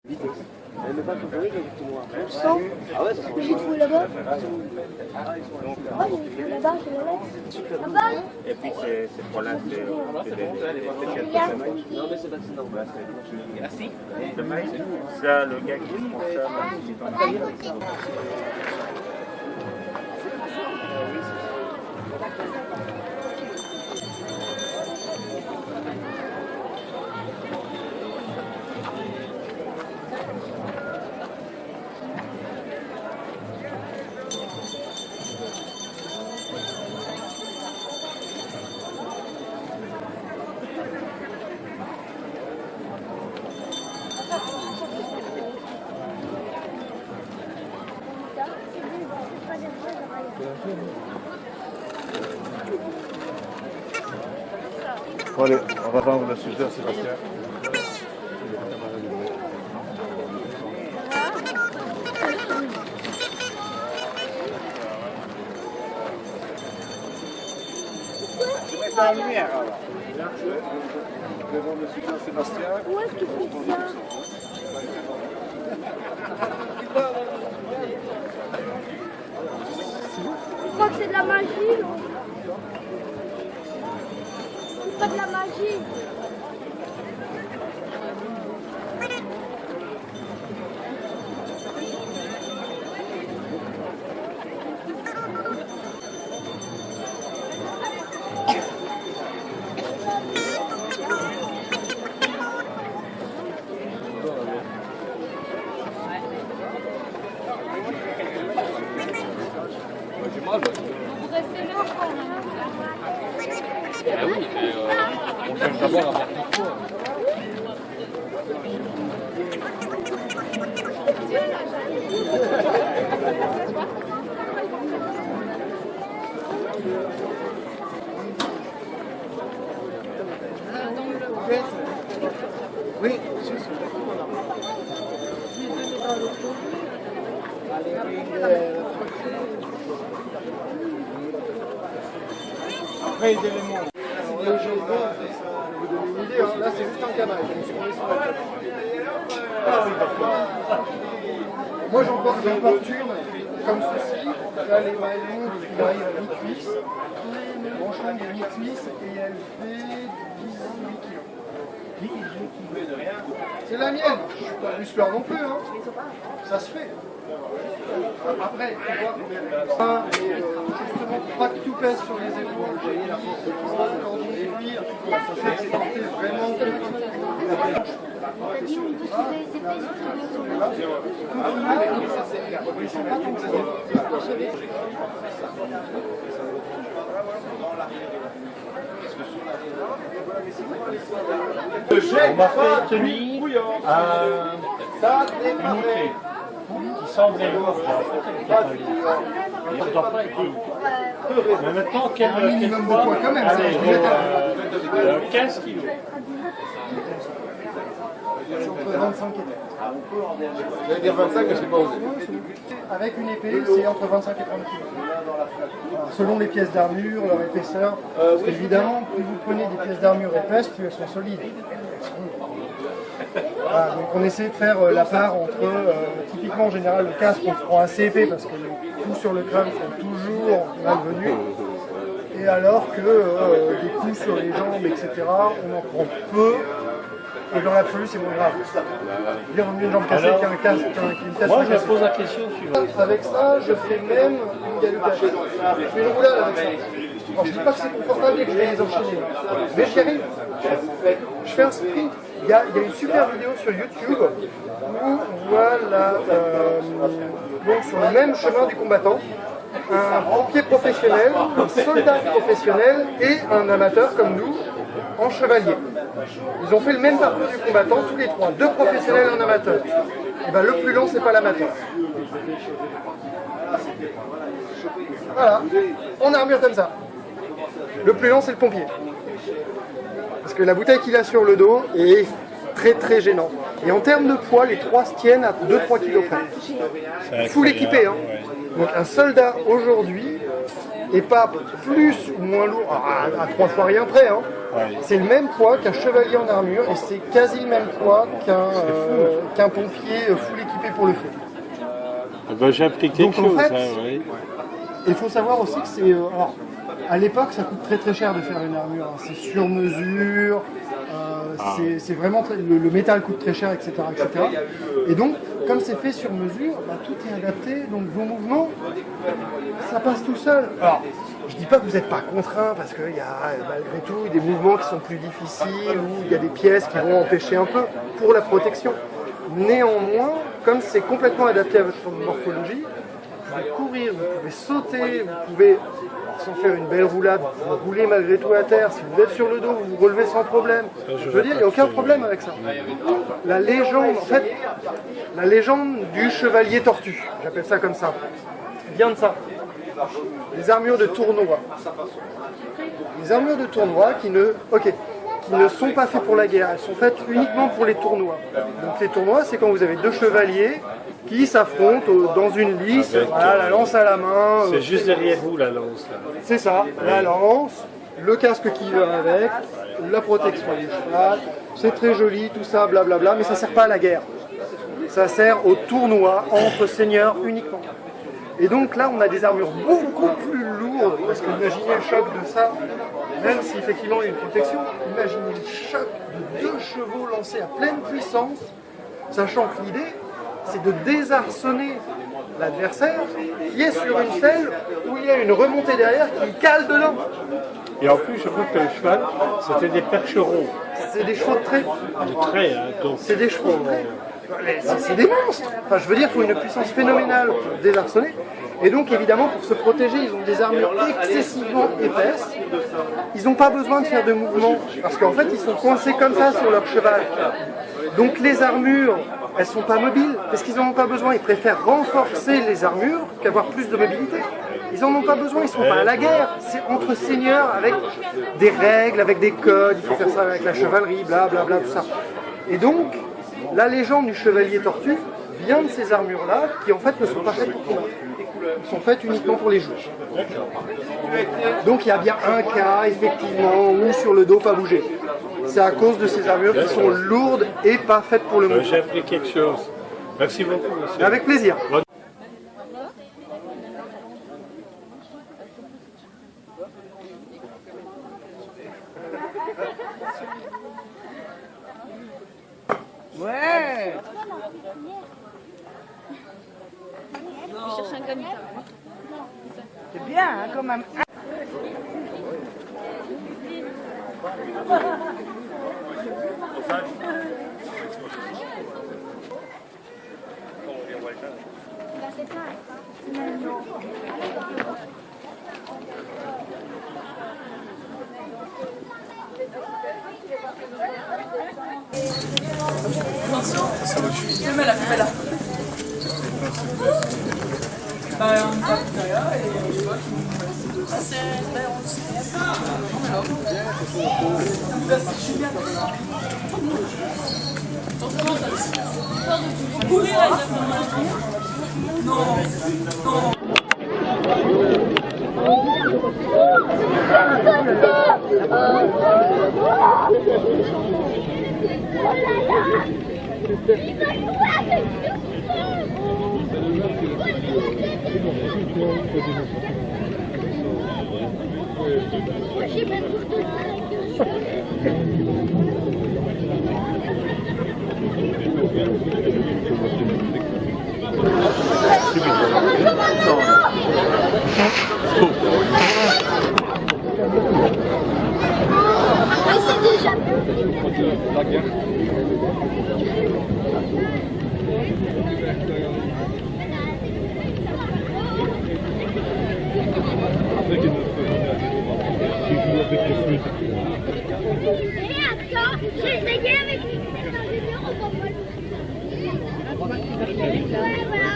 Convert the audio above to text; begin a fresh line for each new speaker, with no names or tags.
J'ai trouvé là-bas. Ah, j'ai trouvé là-bas, je le laisse. Là-bas.
Et puis c'est pour l'un des Merci. Ça, le gars qui prend ça.
Bon, allez, on va vendre le sujet à Sébastien.
Tu mets ça en lumière alors.
Je vais vendre le sujet à Sébastien.
Où est-ce que tu fais ça? Je crois que c'est de la magie, non? C'est pas de la magie.
Vous restez là encore.
Ah oui, mais on cherche d'abord à voir pourquoi.
Oui,
Après les éléments. Alors là, je vais vous donner une idée, hein. Là c'est juste un canal. Je me suis pris sur la tête. Ah oui, d'accord. Moi j'emporte une comme ceci. Là les maillons qui arrivent à mi-cuisse. Manchon de mi-cuisse et elle fait 18 kg. C'est la mienne. Je suis pas muscleur non plus. Hein. Ça se fait. Après, tu vois, justement, pas que tout pèse sur les épaules, j'ai la force de poids, le cordon de cuir, ça fait que c'est porté vraiment.
T'as dit on peut sauver les épées sur
On m'a fait tenir une clé qui semblait lourde. Ça ne doit pas être lourd. Mais maintenant,
Un minimum de poids quand même.
Allez, 15 kilos.
C'est entre 25 et 30.
j'allais dire 25, mais je n'ai pas osé.
Avec une épée, c'est entre 25 et 30 kg. Voilà, selon les pièces d'armure, leur épaisseur. Parce qu'évidemment, plus vous prenez des pièces d'armure épaisses, plus elles sont solides. Voilà, donc on essaie de faire la part entre, typiquement en général, le casque on se prend assez épais parce que les coups sur le crâne sont toujours malvenus. Et alors que des coups sur les jambes, etc., on en prend peu. Et dans l'absolu, c'est moins grave. Bien mieux une jambe cassée qu'un casque, qu'une tête.
Moi, je me pose la question suivante.
Avec ça, je fais même une galette cachée. Je fais une roulade avec ça. Alors, je dis pas que c'est confortable et que je vais les enchaîner, mais j'y arrive. Je fais un sprint. Il y a une super vidéo sur YouTube où on voit donc sur le même chemin du combattant, un pompier professionnel, un soldat professionnel et un amateur comme nous en chevalier. Ils ont fait le même parcours du combattant tous les trois, deux professionnels et un amateur. Et ben, le plus lent, c'est pas l'amateur. Voilà, en armure comme ça. Le plus lent, c'est le pompier. Parce que la bouteille qu'il a sur le dos est très très gênante. Et en termes de poids, les trois se tiennent à 2-3 kg près. Full équipé. Hein. Donc un soldat aujourd'hui n'est pas plus ou moins lourd, à 3 fois rien près, hein, C'est le même poids qu'un chevalier en armure et c'est quasi le même poids qu'un pompier full équipé pour le feu.
Ben, j'ai appris quelque
Donc, en
chose.
fait,
Hein, oui.
il faut savoir aussi que c'est... alors, à l'époque, ça coûte très très cher de faire une armure. Hein. C'est sur mesure, c'est vraiment... Le métal coûte très cher, etc., etc. Et donc, comme c'est fait sur mesure, bah, tout est adapté. Donc, vos mouvements, ça passe tout seul. Alors, je dis pas que vous n'êtes pas contraint, parce qu'il y a malgré tout des mouvements qui sont plus difficiles, ou il y a des pièces qui vont empêcher un peu pour la protection. Néanmoins, comme c'est complètement adapté à votre morphologie, vous pouvez courir, vous pouvez sauter, vous pouvez, sans faire une belle roulade, vous rouler malgré tout à terre. Si vous êtes sur le dos, vous vous relevez sans problème. Je veux dire, il n'y a aucun problème avec ça. La légende, en fait, la légende du chevalier tortue, j'appelle ça comme ça, vient de ça. Les armures de tournoi. Les armures de tournoi qui ne sont pas faites pour la guerre, elles sont faites uniquement pour les tournois. Donc les tournois, c'est quand vous avez deux chevaliers qui s'affrontent dans une lice, voilà, la lance à la main.
C'est juste derrière vous la lance.
C'est ça, la lance, le casque qui va avec, la protection du cheval, c'est très joli, tout ça, blablabla, mais ça ne sert pas à la guerre. Ça sert au tournoi entre seigneurs uniquement. Et donc là, on a des armures beaucoup plus lourdes, parce que imaginez le choc de ça, même si effectivement il y a une protection, imaginez le choc de 2 chevaux lancés à pleine puissance, sachant que l'idée, c'est de désarçonner l'adversaire qui est sur une selle où il y a une remontée derrière qui cale dedans.
Et en plus, je crois que le cheval, c'était des percherons.
C'est des chevaux de trait.
De trait, hein, donc.
C'est des chevaux de trait. C'est des monstres. Enfin, je veux dire, il faut une puissance phénoménale pour désarçonner. Et donc, évidemment, pour se protéger, ils ont des armures excessivement épaisses. Ils n'ont pas besoin de faire de mouvements, parce qu'en fait, ils sont coincés comme ça sur leur cheval. Donc, les armures, elles ne sont pas mobiles, parce qu'ils n'en ont pas besoin. Ils préfèrent renforcer les armures qu'avoir plus de mobilité. Ils n'en ont pas besoin, ils ne sont pas à la guerre. C'est entre seigneurs, avec des règles, avec des codes. Il faut faire ça avec la chevalerie, blablabla, tout ça. Et donc, la légende du chevalier tortue vient de ces armures-là, qui en fait ne sont pas faites pour combattre. Elles sont faites uniquement pour les joueurs. Donc il y a bien un cas, effectivement, où sur le dos pas bouger. C'est à cause de ces armures qui sont lourdes et pas faites pour le mouvement.
J'ai appris quelque chose. Merci beaucoup, monsieur.
Avec plaisir.
Ouais.
Je cherche un gomita.
C'est bien, hein, quand même.
Fais-la. Un partenariat et je vois
J'ai essayé avec les ouais, voilà.